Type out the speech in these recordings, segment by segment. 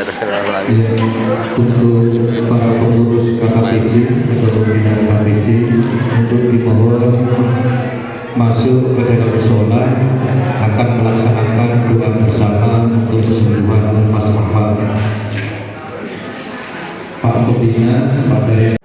Untuk para pengurus KKPJ atau pembinaan KKPJ untuk dimohon masuk ke dalam mushola akan melaksanakan doa bersama untuk kesembuhan Mas Ahmad. Pak Pembina, Pak Daya.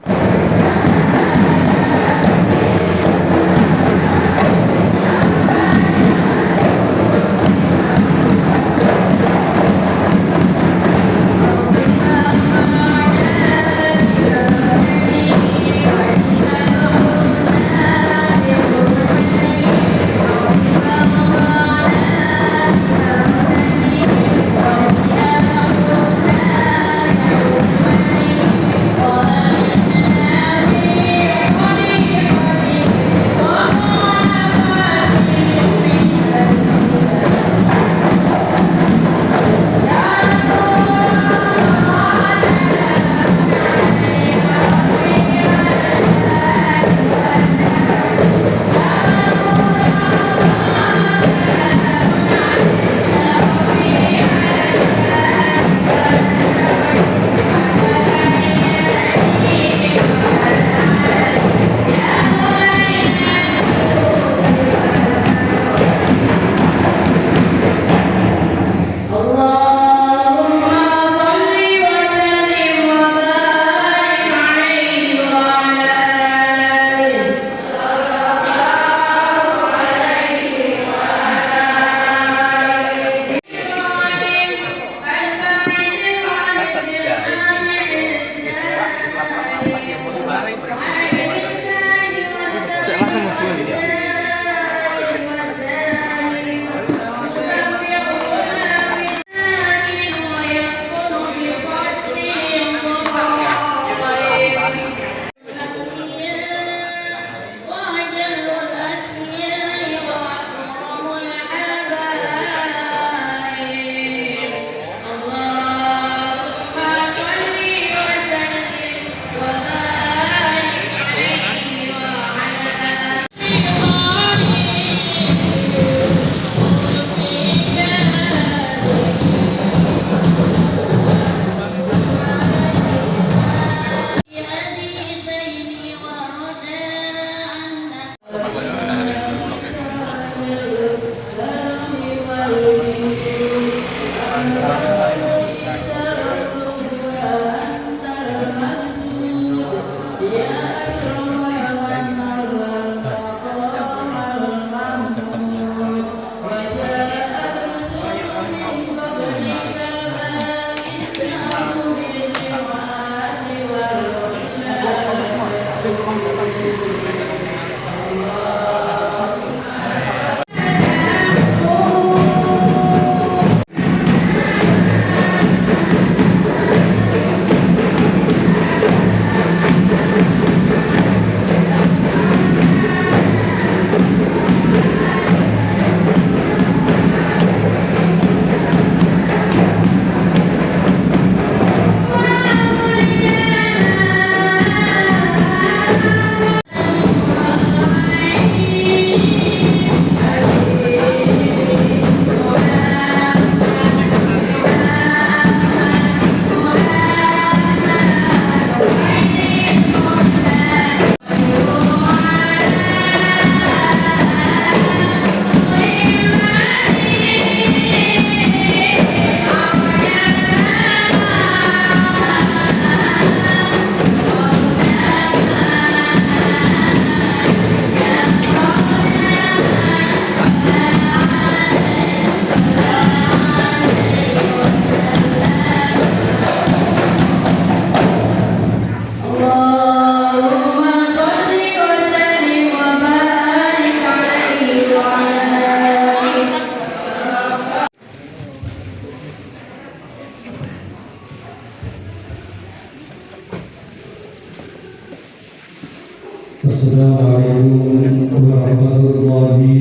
Assalamualaikum warahmatullahi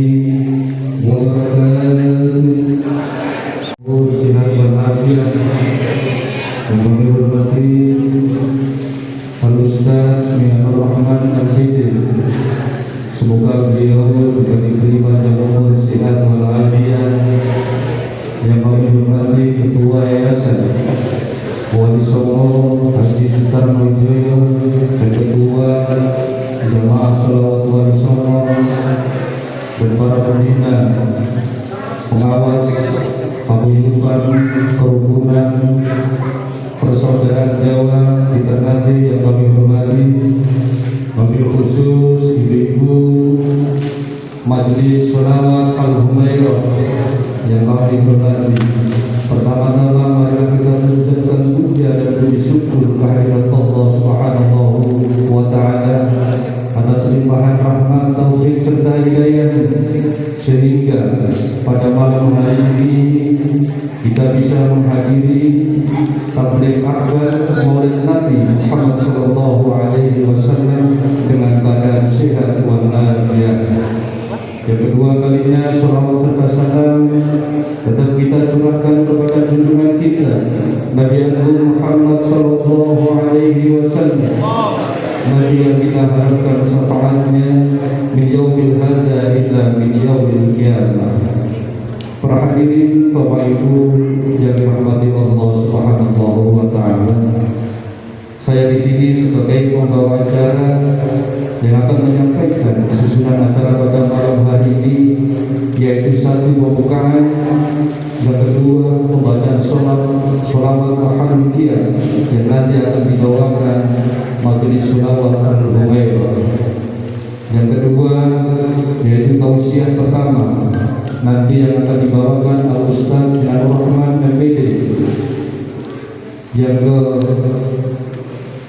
wabarakatuh. Sehat walafiat. Yang kami hormati Al Ustaz Minanur Rahman Al-Hidin, semoga beliau juga diberi panjang umur, sehat walafiat. Yang kami hormati Ketua Yayasan kerukunan persaudaraan Jawa di Ternate yang kami hormati, wabil khusus ibu-ibu Majelis Sholawat Al-Humairah yang kami hormati. Pertama-tama mari kita mengucapkan puja dan puji syukur kehadirat Allah Subhanahu wa Ta'ala atas limpahan rahmat, taufik serta hidayah, sehingga pada malam hari ini kita bisa menghadiri tabligh akbar Maulid Nabi Muhammad sallallahu alaihi wasallam dengan keadaan sehat walafiat. Yang kedua kalinya salawat serta salam tetap kita curahkan kepada junjungan kita Nabi Agung Muhammad sallallahu alaihi wasallam, Nabi yang kita harapkan syafaatnya min yaumil hada illa min yaumil qiyamah. Para hadirin Bapak Ibu yang dirahmati Allah Subhanahu wa Ta'ala, saya di sini sebagai pembawa acara yang akan menyampaikan susunan acara pada malam hari ini, yaitu satu pembukaan, yang kedua pembacaan sholawat Al-Humairah yang nanti akan dibawakan Majelis Sholawat Al-Humairah. Yang kedua yaitu tausiah pertama nanti yang akan dibawakan Al-Ustaz Minanur Rahman MPD. Yang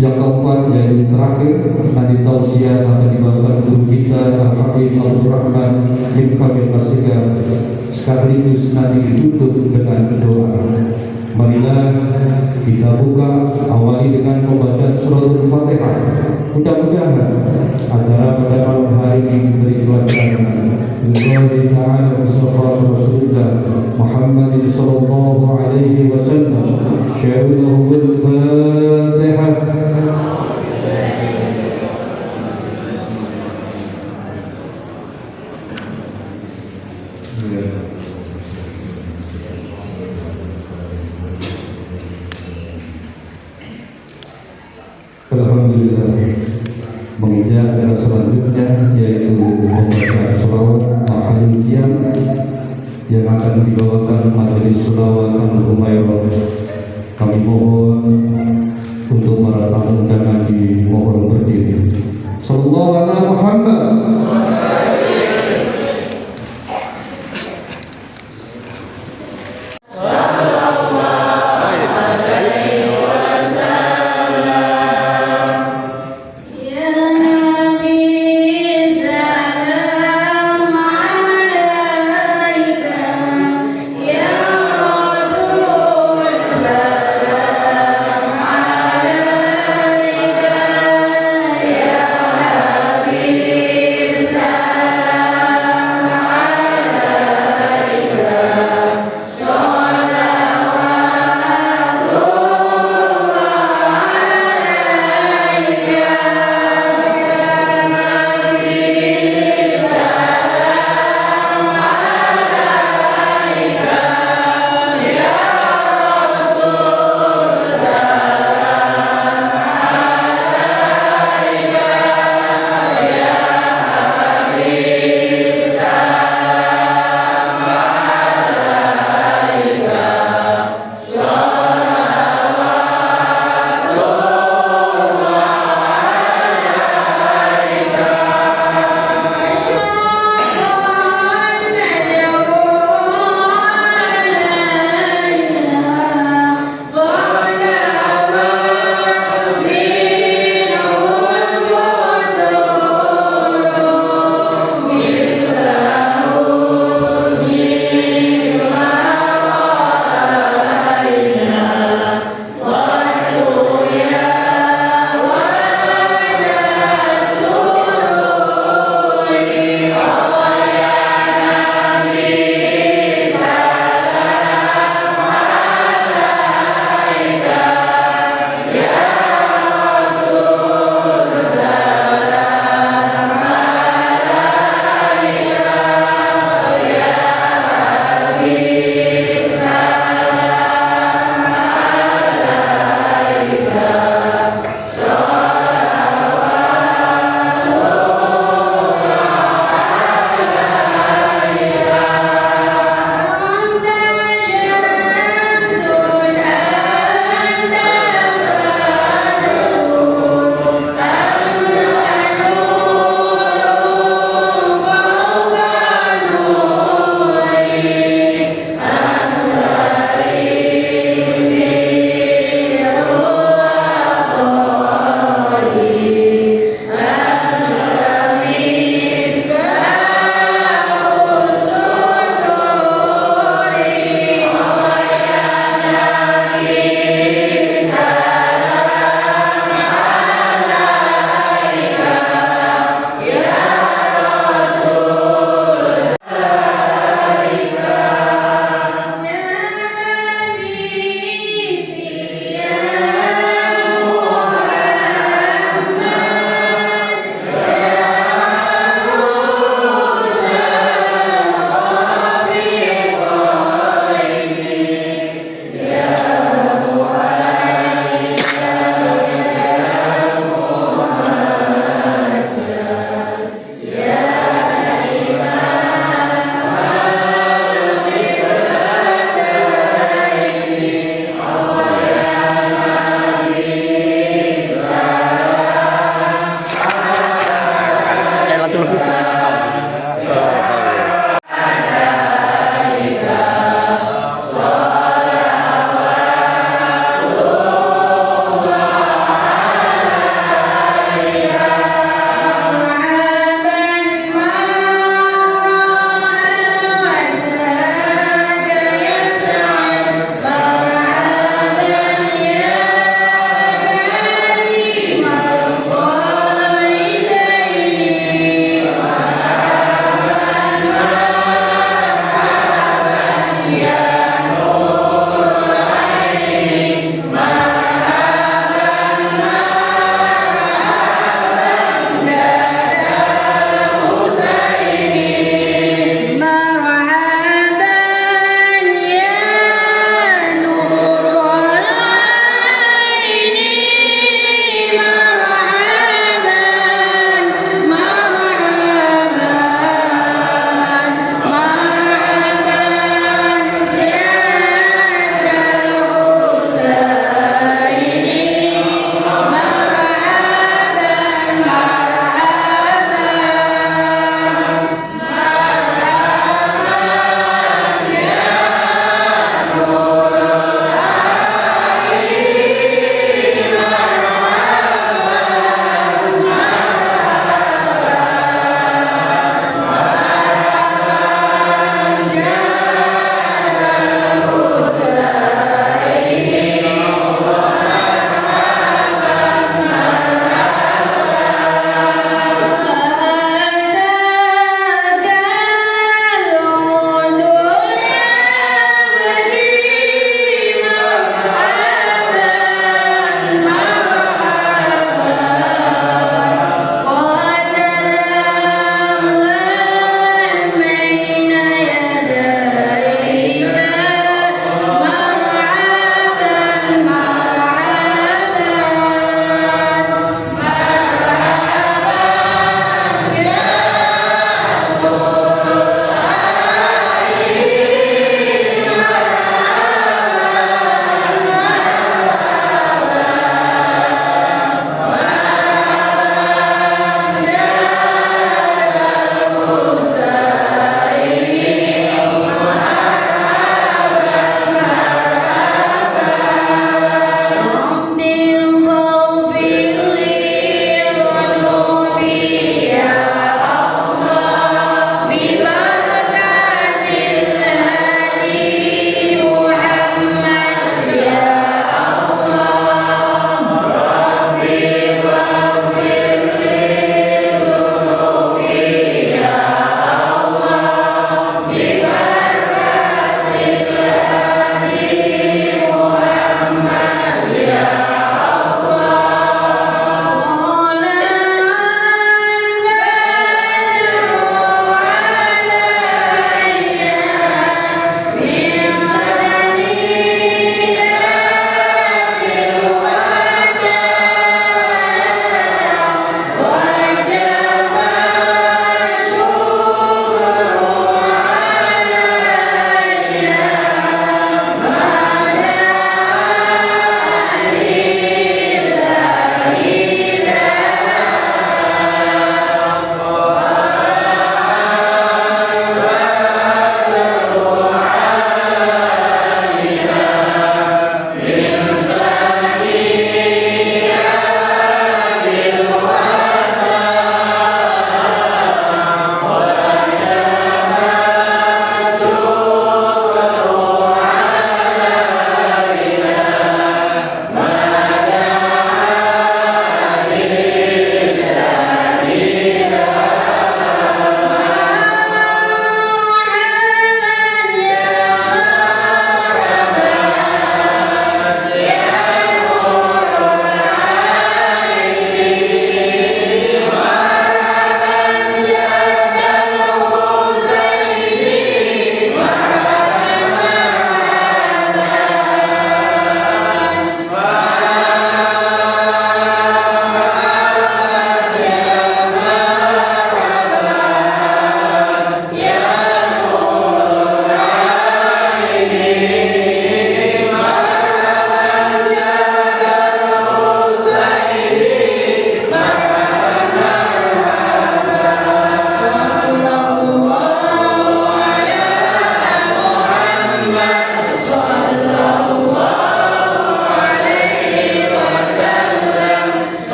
keempat yaitu terakhir nanti tausiah akan dibawakan guru kita Al-Habib Abdul Rahman bin Kamil Asigar, sekaligus nanti ditutup dengan doa. Marilah kita buka awali dengan pembacaan suratul Fatihah. Mudah-mudahan acara pada malam hari ini diberi kelancaran. Billahi ta'ala bisafat Rasulullah Muhammadin sallallahu alaihi wasallam. Syairulahu bil Fatihah. Alhamdulillah, menginjak acara selanjutnya yaitu pembacaan sholawat Mahalul Qiyam yang akan dibawakan Majelis Sholawat Al-Humairah. Kami mohon untuk para tamu undangan dimohon berdiri. Sallallahu alaihi Muhammad. Ya Habib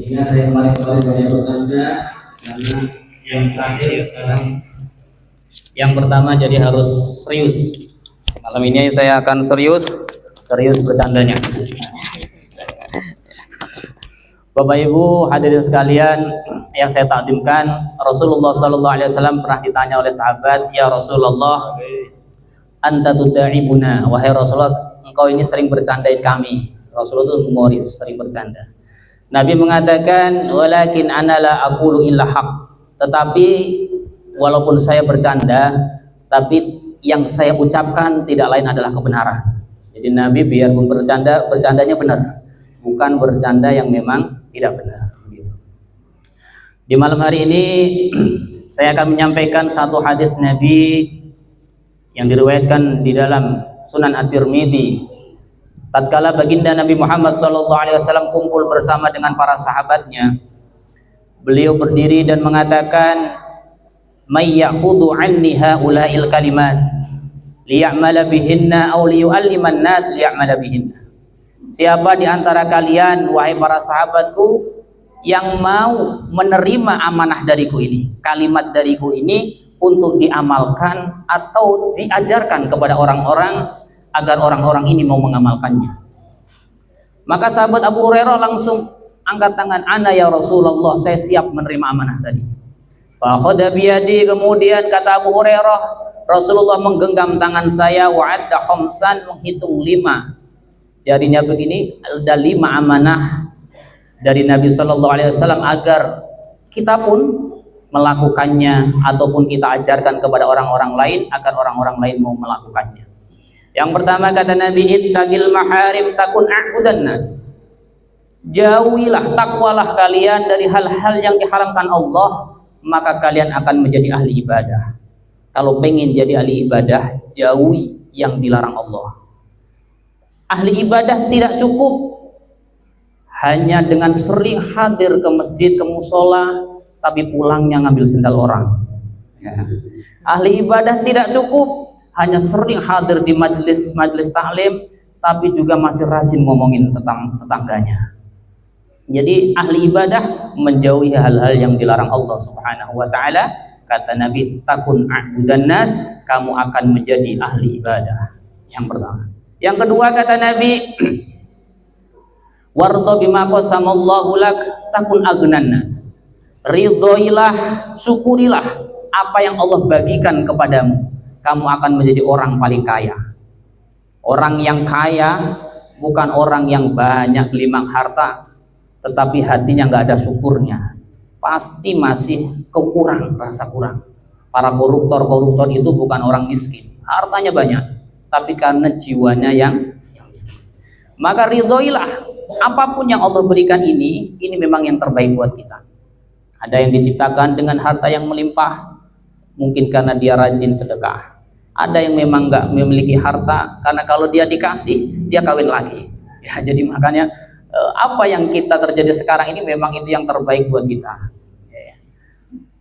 Sehingga saya kemarin-kemarin banyak bercanda karena yang terakhir sekarang yang pertama jadi harus serius. Malam ini saya akan serius bercandanya. Bapak Ibu hadirin sekalian yang saya takdimkan, Rasulullah sallallahu alaihi wasallam pernah ditanya oleh sahabat, "Ya Rasulullah, anta tuda'ibuna." Wahai Rasulullah, engkau ini sering bercandain kami. Rasulullah itu humoris, sering bercanda. Nabi mengatakan, "Walakin ana la aqulu illa haq." Tetapi walaupun saya bercanda, tapi yang saya ucapkan tidak lain adalah kebenaran. Jadi Nabi biarpun bercanda, bercandanya benar, bukan bercanda yang memang tidak benar. Di malam hari ini saya akan menyampaikan satu hadis Nabi yang diriwayatkan di dalam Sunan At-Tirmidzi. Tatkala baginda Nabi Muhammad SAW kumpul bersama dengan para sahabatnya, beliau berdiri dan mengatakan, "May ya'khudhu 'anni haula'il kalimat liya'mala bihinna aw liyu'alliman nas liya'mala bihinna." Siapa di antara kalian, wahai para sahabatku, yang mau menerima amanah dariku ini, kalimat dariku ini untuk diamalkan atau diajarkan kepada orang-orang agar orang-orang ini mau mengamalkannya. Maka sahabat Abu Hurairah langsung angkat tangan, "Ana ya Rasulullah, saya siap menerima amanah tadi." Fa khadha biyadi, kemudian kata Abu Hurairah, Rasulullah menggenggam tangan saya, wa'adda khamsan, menghitung 5. Jadinya begini, ada 5 amanah dari Nabi Shallallahu Alaihi Wasallam agar kita pun melakukannya ataupun kita ajarkan kepada orang-orang lain agar orang-orang lain mau melakukannya. Yang pertama kata Nabi, ittaqil maharim takun a'budan nas. Jauhilah, takwalah kalian dari hal-hal yang diharamkan Allah, maka kalian akan menjadi ahli ibadah. Kalau pengen jadi ahli ibadah, jauhi yang dilarang Allah. Ahli ibadah tidak cukup hanya dengan sering hadir ke masjid, ke musola, tapi pulangnya ngambil sendal orang. Ya. Ahli ibadah tidak cukup hanya sering hadir di majelis taklim, tapi juga masih rajin ngomongin tentang tetangganya. Jadi ahli ibadah menjauhi hal-hal yang dilarang Allah Subhanahu wa taala. Kata Nabi, takun a'budan nas, kamu akan menjadi ahli ibadah. Yang pertama. Yang kedua kata Nabi, warda bima qasamallahu lak takun agnan nas. Ridhoilah, syukurilah apa yang Allah bagikan kepadamu, kamu akan menjadi orang paling kaya. Orang yang kaya bukan orang yang banyak gelimang harta, tetapi hatinya nggak ada syukurnya, pasti masih kekurang, rasa kurang. Para koruptor itu bukan orang miskin, hartanya banyak, tapi karena jiwanya yang miskin. Maka ridhoilah apapun yang Allah berikan ini memang yang terbaik buat kita. Ada yang diciptakan dengan harta yang melimpah, mungkin karena dia rajin sedekah. Ada yang memang nggak memiliki harta, karena kalau dia dikasih, dia kawin lagi. Ya, jadi makanya apa yang kita terjadi sekarang ini memang itu yang terbaik buat kita.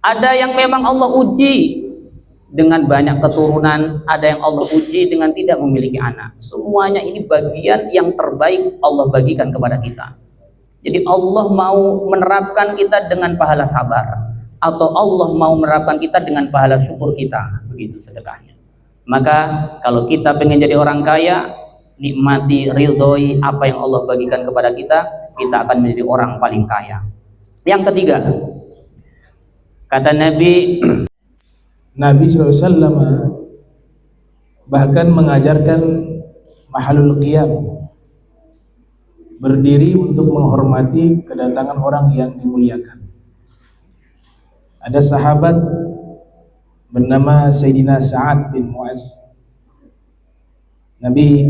Ada yang memang Allah uji dengan banyak keturunan, ada yang Allah uji dengan tidak memiliki anak. Semuanya ini bagian yang terbaik Allah bagikan kepada kita. Jadi Allah mau menerapkan kita dengan pahala sabar, atau Allah mau menerapkan kita dengan pahala syukur kita, begitu sedekahnya. Maka kalau kita pengen jadi orang kaya, nikmati, ridhoi apa yang Allah bagikan kepada kita, kita akan menjadi orang paling kaya. Yang ketiga, kata Nabi SAW bahkan mengajarkan mahalul qiyam, berdiri untuk menghormati kedatangan orang yang dimuliakan. Ada sahabat bernama Sayyidina Sa'ad bin Mu'az. Nabi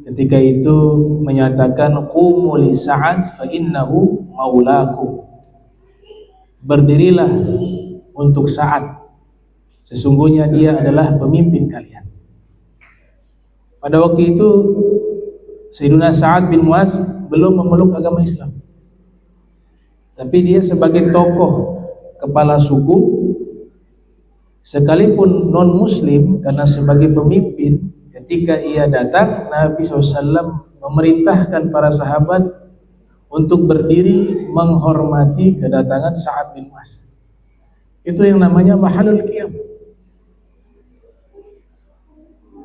ketika itu menyatakan, qumu li Sa'ad fa innahu maulakum. Berdirilah untuk Sa'ad, sesungguhnya dia adalah pemimpin kalian. Pada waktu itu Sayyidina Sa'ad bin Mu'az belum memeluk agama Islam, tapi dia sebagai tokoh kepala suku, sekalipun non muslim, karena sebagai pemimpin, ketika ia datang, Nabi SAW memerintahkan para sahabat untuk berdiri menghormati kedatangan Sa'ad bin Mu'adz. Itu yang namanya mahalul qiyam.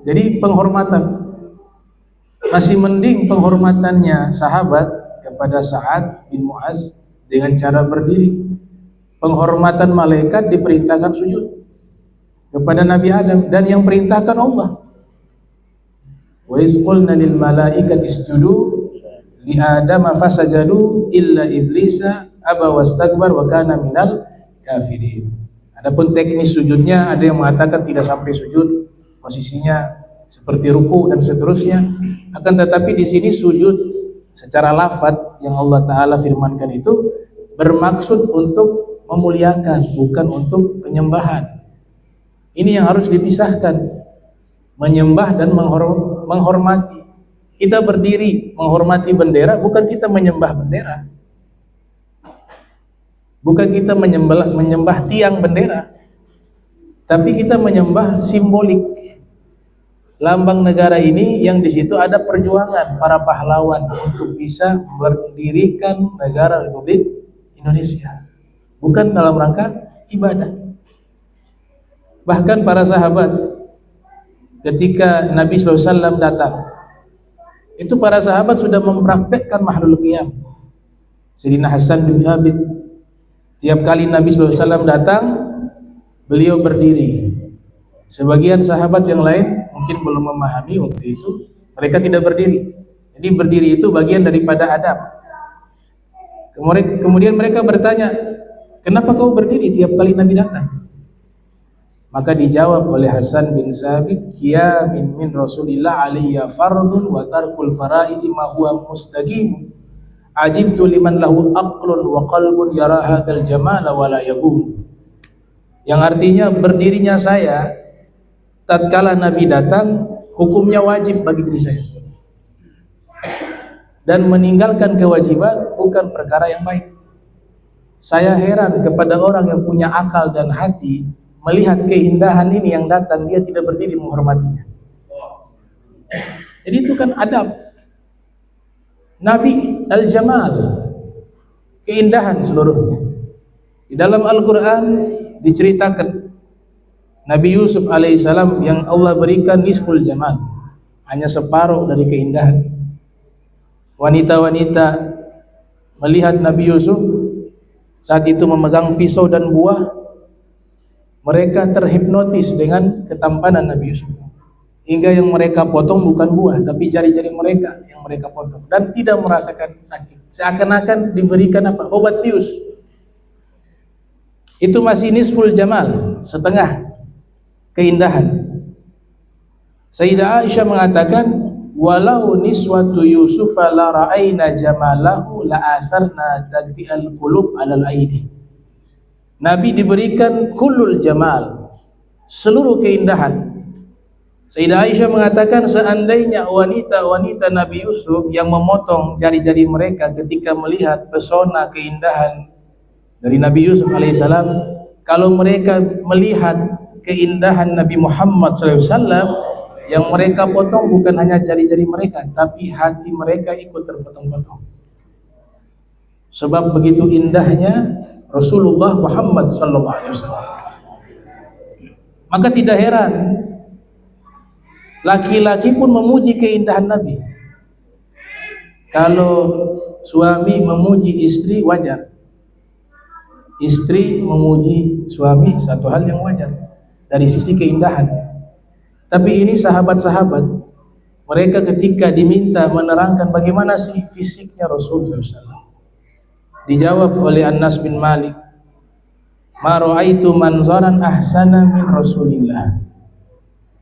Jadi penghormatan, masih mending penghormatannya sahabat kepada Sa'ad bin Mu'adz dengan cara berdiri. Penghormatan malaikat diperintahkan sujud kepada Nabi Adam, dan yang perintahkan Allah. Wa iz qulna lil malaikati isjudu li Adam fasajadu illa iblisa aba wastakbar wa kana minal kafirin. Adapun teknis sujudnya, ada yang mengatakan tidak sampai sujud, posisinya seperti ruku dan seterusnya. Akan tetapi di sini sujud secara lafaz yang Allah Ta'ala firmankan itu bermaksud untuk memuliakan, bukan untuk penyembahan. Ini yang harus dipisahkan, menyembah dan menghormati. Kita berdiri menghormati bendera, bukan kita menyembah bendera, bukan kita menyembah tiang bendera, tapi kita menyembah simbolik lambang negara ini, yang di situ ada perjuangan para pahlawan untuk bisa mendirikan negara Republik Indonesia, bukan dalam rangka ibadah. Bahkan para sahabat ketika Nabi SAW datang, itu para sahabat sudah mempraktekkan mahlul qiyam. Sayyidina Hasan bin Thabit, tiap kali Nabi SAW datang, beliau berdiri. Sebagian sahabat yang lain mungkin belum memahami waktu itu, mereka tidak berdiri. Jadi berdiri itu bagian daripada adab. Kemudian mereka bertanya, kenapa kau berdiri tiap kali Nabi datang? Maka dijawab oleh Hasan bin Thabit, qiyamin min Rasulillah alayya fardun wa tarkul faraidi ma huwa mustaqim. Ajibtu liman lahu aqlun wa qalbun yara hadzal jamala wa la yaqum. Yang artinya berdirinya saya tatkala Nabi datang hukumnya wajib bagi diri saya, dan meninggalkan kewajiban bukan perkara yang baik. Saya heran kepada orang yang punya akal dan hati, melihat keindahan ini yang datang, dia tidak berdiri menghormatinya. Jadi itu kan adab. Nabi al-Jamal, keindahan seluruhnya. Di dalam Al-Quran diceritakan Nabi Yusuf alaihissalam yang Allah berikan nisful jamal, hanya separuh dari keindahan. Wanita-wanita melihat Nabi Yusuf saat itu memegang pisau dan buah, mereka terhipnotis dengan ketampanan Nabi Yusuf, hingga yang mereka potong bukan buah tapi jari-jari mereka yang mereka potong, dan tidak merasakan sakit, seakan-akan diberikan apa? Obat bius. Itu masih nisful jamal, setengah keindahan. Sayyidah Aisyah mengatakan, walau niswatu Yusufa la ra'ayna jamalahu la atharna tadbi'al qulub 'alal aidi. Nabi diberikan kullul jamal, seluruh keindahan. Sayyidah Aisyah mengatakan, seandainya wanita-wanita Nabi Yusuf yang memotong jari-jari mereka ketika melihat pesona keindahan dari Nabi Yusuf alaihissalam, kalau mereka melihat keindahan Nabi Muhammad SAW, yang mereka potong bukan hanya jari-jari mereka, tapi hati mereka ikut terpotong-potong. Sebab begitu indahnya Rasulullah Muhammad SAW. Maka tidak heran laki-laki pun memuji keindahan Nabi. Kalau suami memuji istri wajar, istri memuji suami satu hal yang wajar dari sisi keindahan. Tapi ini sahabat-sahabat, mereka ketika diminta menerangkan bagaimana sih fisiknya Rasulullah SAW, dijawab oleh Anas bin Malik, ma ra'aitu manzaran ahsana min Rasulillah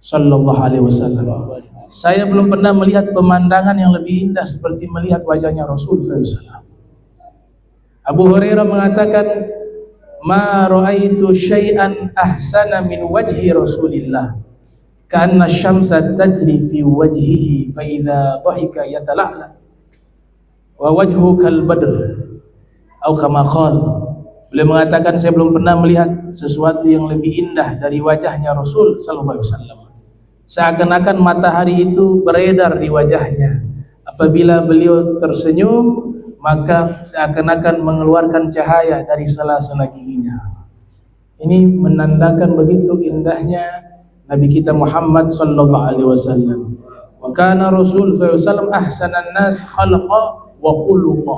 sallallahu alaihi wasallam. Saya belum pernah melihat pemandangan yang lebih indah seperti melihat wajahnya Rasulullah SAW. Abu Hurairah mengatakan, ma ra'aitu syai'an ahsana min wajhi Rasulillah, karena syamsa tajri fi wajhihi fa idza dhahika yatala'la wa wajhu kal badr atau kama qala. Beliau mengatakan, saya belum pernah melihat sesuatu yang lebih indah dari wajahnya Rasul sallallahu alaihi wasallam. Seakan-akan matahari itu beredar di wajahnya. Apabila beliau tersenyum, maka seakan-akan mengeluarkan cahaya dari sela-sela giginya. Ini menandakan begitu indahnya Nabi kita Muhammad sallallahu alaihi wasallam. Wa kana Rasul sallallahu alaihi wasallam ahsanan nas khalqa wa khuluqa.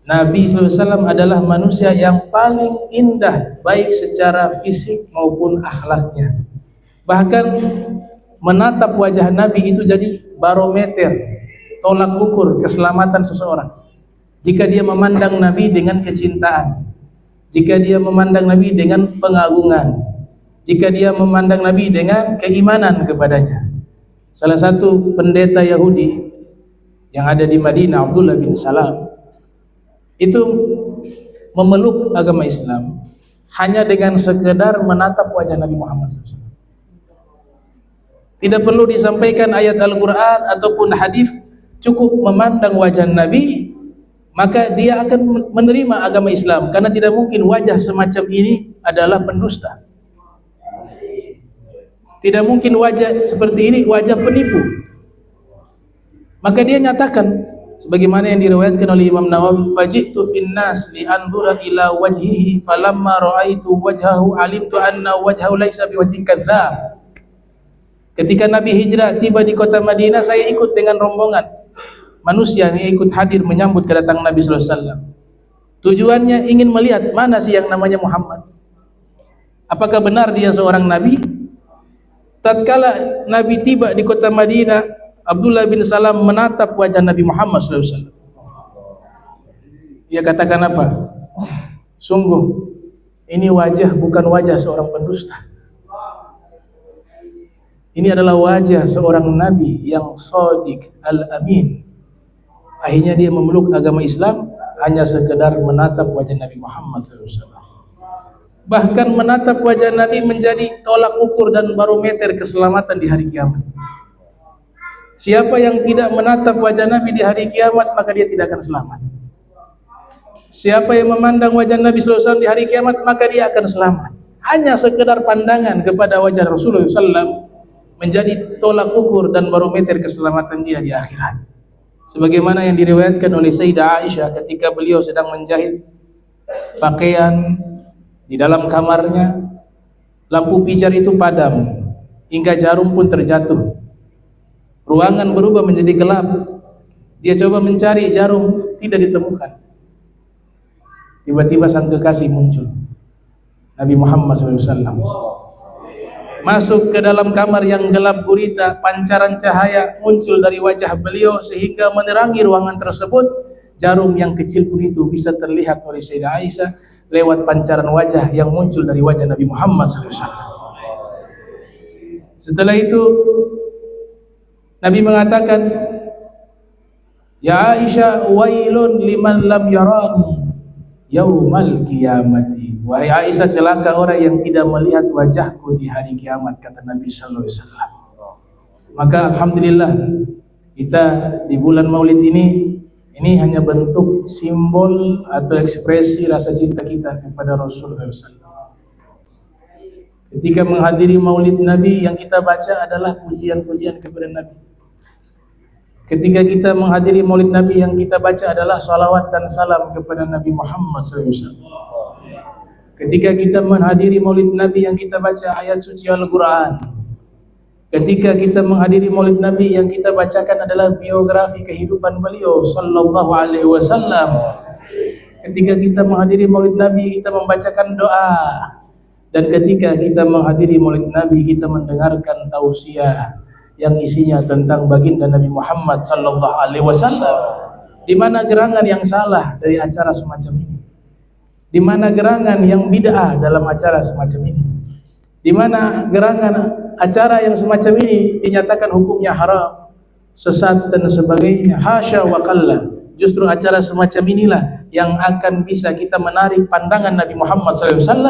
Nabi SAW adalah manusia yang paling indah baik secara fisik maupun akhlaknya. Bahkan menatap wajah Nabi itu jadi barometer, tolak ukur keselamatan seseorang. Jika dia memandang Nabi dengan kecintaan, jika dia memandang Nabi dengan pengagungan, jika dia memandang Nabi dengan keimanan kepadanya. Salah satu pendeta Yahudi yang ada di Madinah, Abdullah bin Salam, itu memeluk agama Islam hanya dengan sekedar menatap wajah Nabi Muhammad SAW. Tidak perlu disampaikan ayat Al-Quran ataupun hadis, cukup memandang wajah Nabi, maka dia akan menerima agama Islam, karena tidak mungkin wajah semacam ini adalah pendusta. Tidak mungkin wajah seperti ini wajah penipu. Maka dia nyatakan sebagaimana yang diriwayatkan oleh Imam Nawawi, faji'tu finnas li anzura ila wajhihi falamma ra'aitu wajhahu alimtu anna wajhahu laisa biwajhin kadzdzab. Ketika Nabi hijrah tiba di kota Madinah, saya ikut dengan rombongan manusia yang ikut hadir menyambut kedatangan Nabi sallallahu alaihi wasallam. Tujuannya ingin melihat mana sih yang namanya Muhammad. Apakah benar dia seorang nabi? Tatkala Nabi tiba di kota Madinah, Abdullah bin Salam menatap wajah Nabi Muhammad SAW. Ia katakan apa? Sungguh ini wajah bukan wajah seorang pendusta. Ini adalah wajah seorang Nabi yang shadiq al-amin. Akhirnya dia memeluk agama Islam hanya sekedar menatap wajah Nabi Muhammad SAW. Bahkan menatap wajah Nabi menjadi tolak ukur dan barometer keselamatan di hari kiamat. Siapa yang tidak menatap wajah Nabi di hari kiamat, maka dia tidak akan selamat. Siapa yang memandang wajah Nabi SAW di hari kiamat, maka dia akan selamat. Hanya sekedar pandangan kepada wajah Rasulullah SAW menjadi tolak ukur dan barometer keselamatan dia di akhirat. Sebagaimana yang diriwayatkan oleh Sayyidah Aisyah ketika beliau sedang menjahit pakaian di dalam kamarnya, lampu pijar itu padam hingga jarum pun terjatuh. Ruangan berubah menjadi gelap. Dia coba mencari jarum, tidak ditemukan. Tiba-tiba sang kekasih muncul, Nabi Muhammad SAW. Masuk ke dalam kamar yang gelap gurita, pancaran cahaya muncul dari wajah beliau sehingga menerangi ruangan tersebut. Jarum yang kecil pun itu bisa terlihat oleh Sayyidah Aisyah lewat pancaran wajah yang muncul dari wajah Nabi Muhammad SAW. Setelah itu Nabi mengatakan, ya Aisyah, wailun liman lam yarani yaumal qiyamati. Wahai Aisyah, celaka orang yang tidak melihat wajahku di hari kiamat, kata Nabi sallallahu alaihi wasallam. Maka alhamdulillah kita di bulan Maulid ini hanya bentuk simbol atau ekspresi rasa cinta kita kepada Rasulullah SAW. Ketika menghadiri Maulid Nabi, yang kita baca adalah pujian-pujian kepada Nabi. Ketika kita menghadiri Maulid Nabi, yang kita baca adalah salawat dan salam kepada Nabi Muhammad SAW. Ketika kita menghadiri Maulid Nabi, yang kita baca ayat suci Al-Quran. Ketika kita menghadiri Maulid Nabi, yang kita bacakan adalah biografi kehidupan beliau sallallahu alaihi wasallam. Ketika kita menghadiri Maulid Nabi, kita membacakan doa. Dan ketika kita menghadiri Maulid Nabi, kita mendengarkan tausiah yang isinya tentang baginda Nabi Muhammad sallallahu alaihi wasallam. Di mana gerangan yang salah dari acara semacam ini? Di mana gerangan yang bid'ah dalam acara semacam ini? Di mana gerangan acara yang semacam ini dinyatakan hukumnya haram, sesat dan sebagainya? Hasya wa kalla. Justru acara semacam inilah yang akan bisa kita menarik pandangan Nabi Muhammad SAW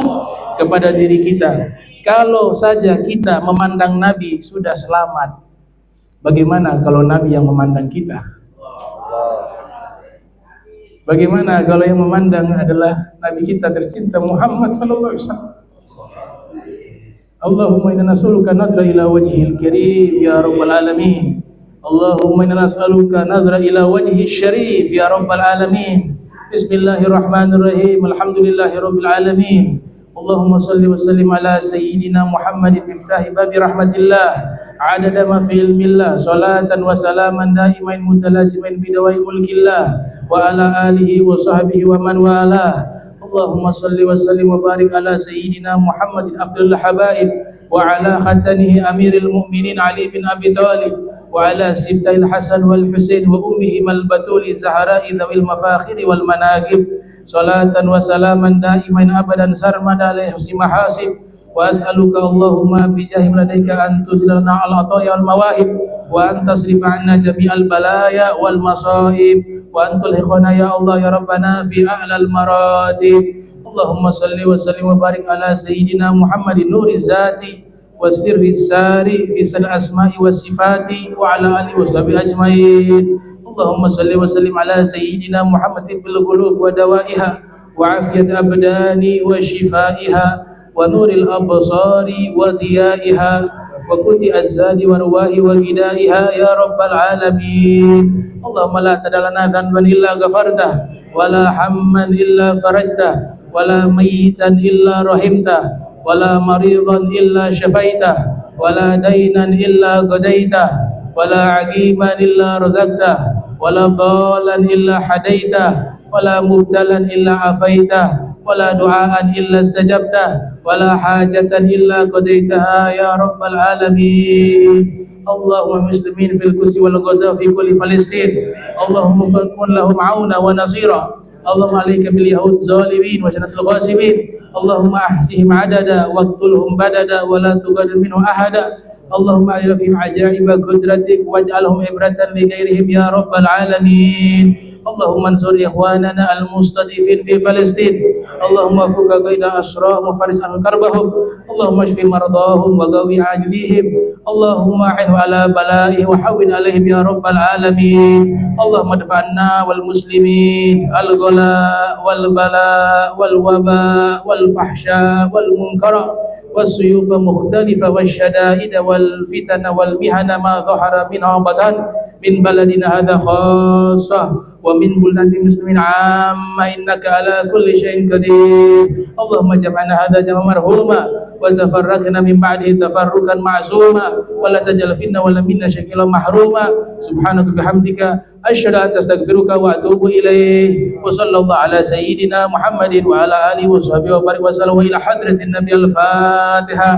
kepada diri kita. Kalau saja kita memandang Nabi sudah selamat, bagaimana kalau Nabi yang memandang kita? Bagaimana kalau yang memandang adalah Nabi kita tercinta Muhammad sallallahu alaihi wasallam? Allahumma inna nas'aluka nadra ila wajhil karim ya rabbal alamin Allahumma inna nas'aluka nazra ila wajhi syarif ya rabbal alamin. Bismillahirrahmanirrahim. Alhamdulillahi rabbil alamin. Allahumma salli wa sallim ala sayyidina Muhammadin miftahi babi rahmatillah adada ma fi ilmillah salatan wa salaman daimain mutalazimain bidawai mulkillah wa ala alihi wa sahbihi wa man walah. Allahumma salli wa sallim wa barik ala sayyidina Muhammadin afdalul habaib wa ala khatanihi amiril mu'minin Ali bin Abi Thalib wa ala sibtail Hasan wal Husain wa ummihim al-batuli zahra'i dhawil mafakhiri wal manaqib salatan wa salaman daimain abadan sarmada alaihi husni mahasib wa as'aluka Allahumma bijahim ladaika an tuzilana al-ataya wal mawahib wa an tasrifa anna jami'al balaya wal masaib wa an tulhiqana ya Allah ya Rabbana fi a'lal maratib. Allahumma salli wa sallim wa barik ala sayyidina Muhammadin nuri zati wasirri sari fi sal asma'i was sifati wa ala alihi wa sahbihi ajmain. Allahumma salli wa sallim ala sayyidina Muhammadin bil qulub wa dawaiha wa afiyat abdani wa shifaiha wa nuril absari wa diyaiha wa kuti azadi wa ruwahi wa gidaiha ya rabbal alamin. Allahumma la tadalana dhanban illa ghafartah wa la hamman illa farajtah wa la mayitan illa rahimtah wala maridan illa syafaitah wala dainan illa qadaitah wala agiman illa razaqtah wala dhalan illa hadaitah wala mubtalan illa afaitah wala du'aan illa istajabtah wala hajatan illa qadaitaha ya rabbal alamin. Allahumma muslimin fil kursi wal ghaza fi kulli Palestin. Allahumma kun lahum auna wa nasira. Allahumma alayka bil yahud zalimin wa sanatul ghasibin. Allahumma ahsihim adada waqtulhum badada wa la tugadir minhu ahada. Allahumma ajil fihim ajaiba qudratik waj'alhum ibratan li ghairihim ya rabbal alamin. Allahumma ansur ikhwanana al-mustadifin fi Palestin. Allahumma fukka qaida asrahum wa faris an karbahum. Allahumma shfi mardahum wa qawi ajlihim. Allahumma a'inhu ala balaihi wa hawwin alaihim ya rabbal alamin. Allahumma dafa'anna wal muslimin al-ghala wal bala wal waba wal fahsya wal munkara والسيوف مختلفة والشدائد والفتن والمحن ما ظهر منها بطن من بلدنا هذا خاصة ومن بلدان المسلمين عامة إنك على كل شيء قدير. اللهم اجعلنا هذا جمع مرحوما وتفرقنا من بعده تفرقا معصوما ولا تجعل فينا ولا منا شكلا محروما. سبحانك بحمدك أشهد أن أستغفرك وأتوب إليه. وصلى الله على سيدنا محمد وعلى آله وصحبه وبارك وسلم إلى حضرة النبي. الفاتحة.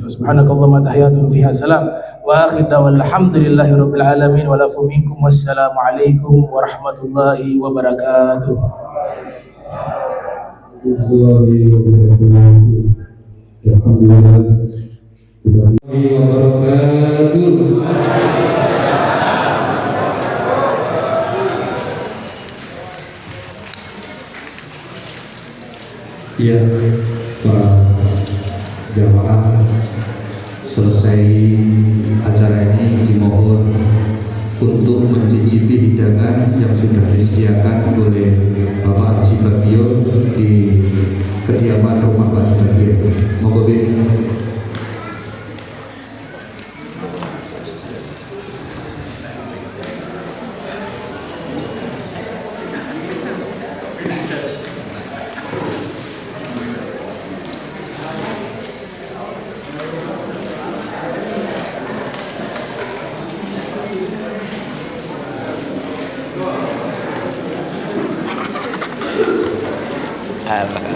سبحانك اللهم تحياتهم فيها سلام وآخر دعوانا الحمد لله رب العالمين والعفو منكم والسلام عليكم ورحمة الله وبركاته. Ya, para jamaah, selesai acara ini dimohon untuk mencicipi hidangan yang sudah disediakan oleh Bapak Haji Bagio di kediaman rumah Pak Bagio. Monggo. Apa?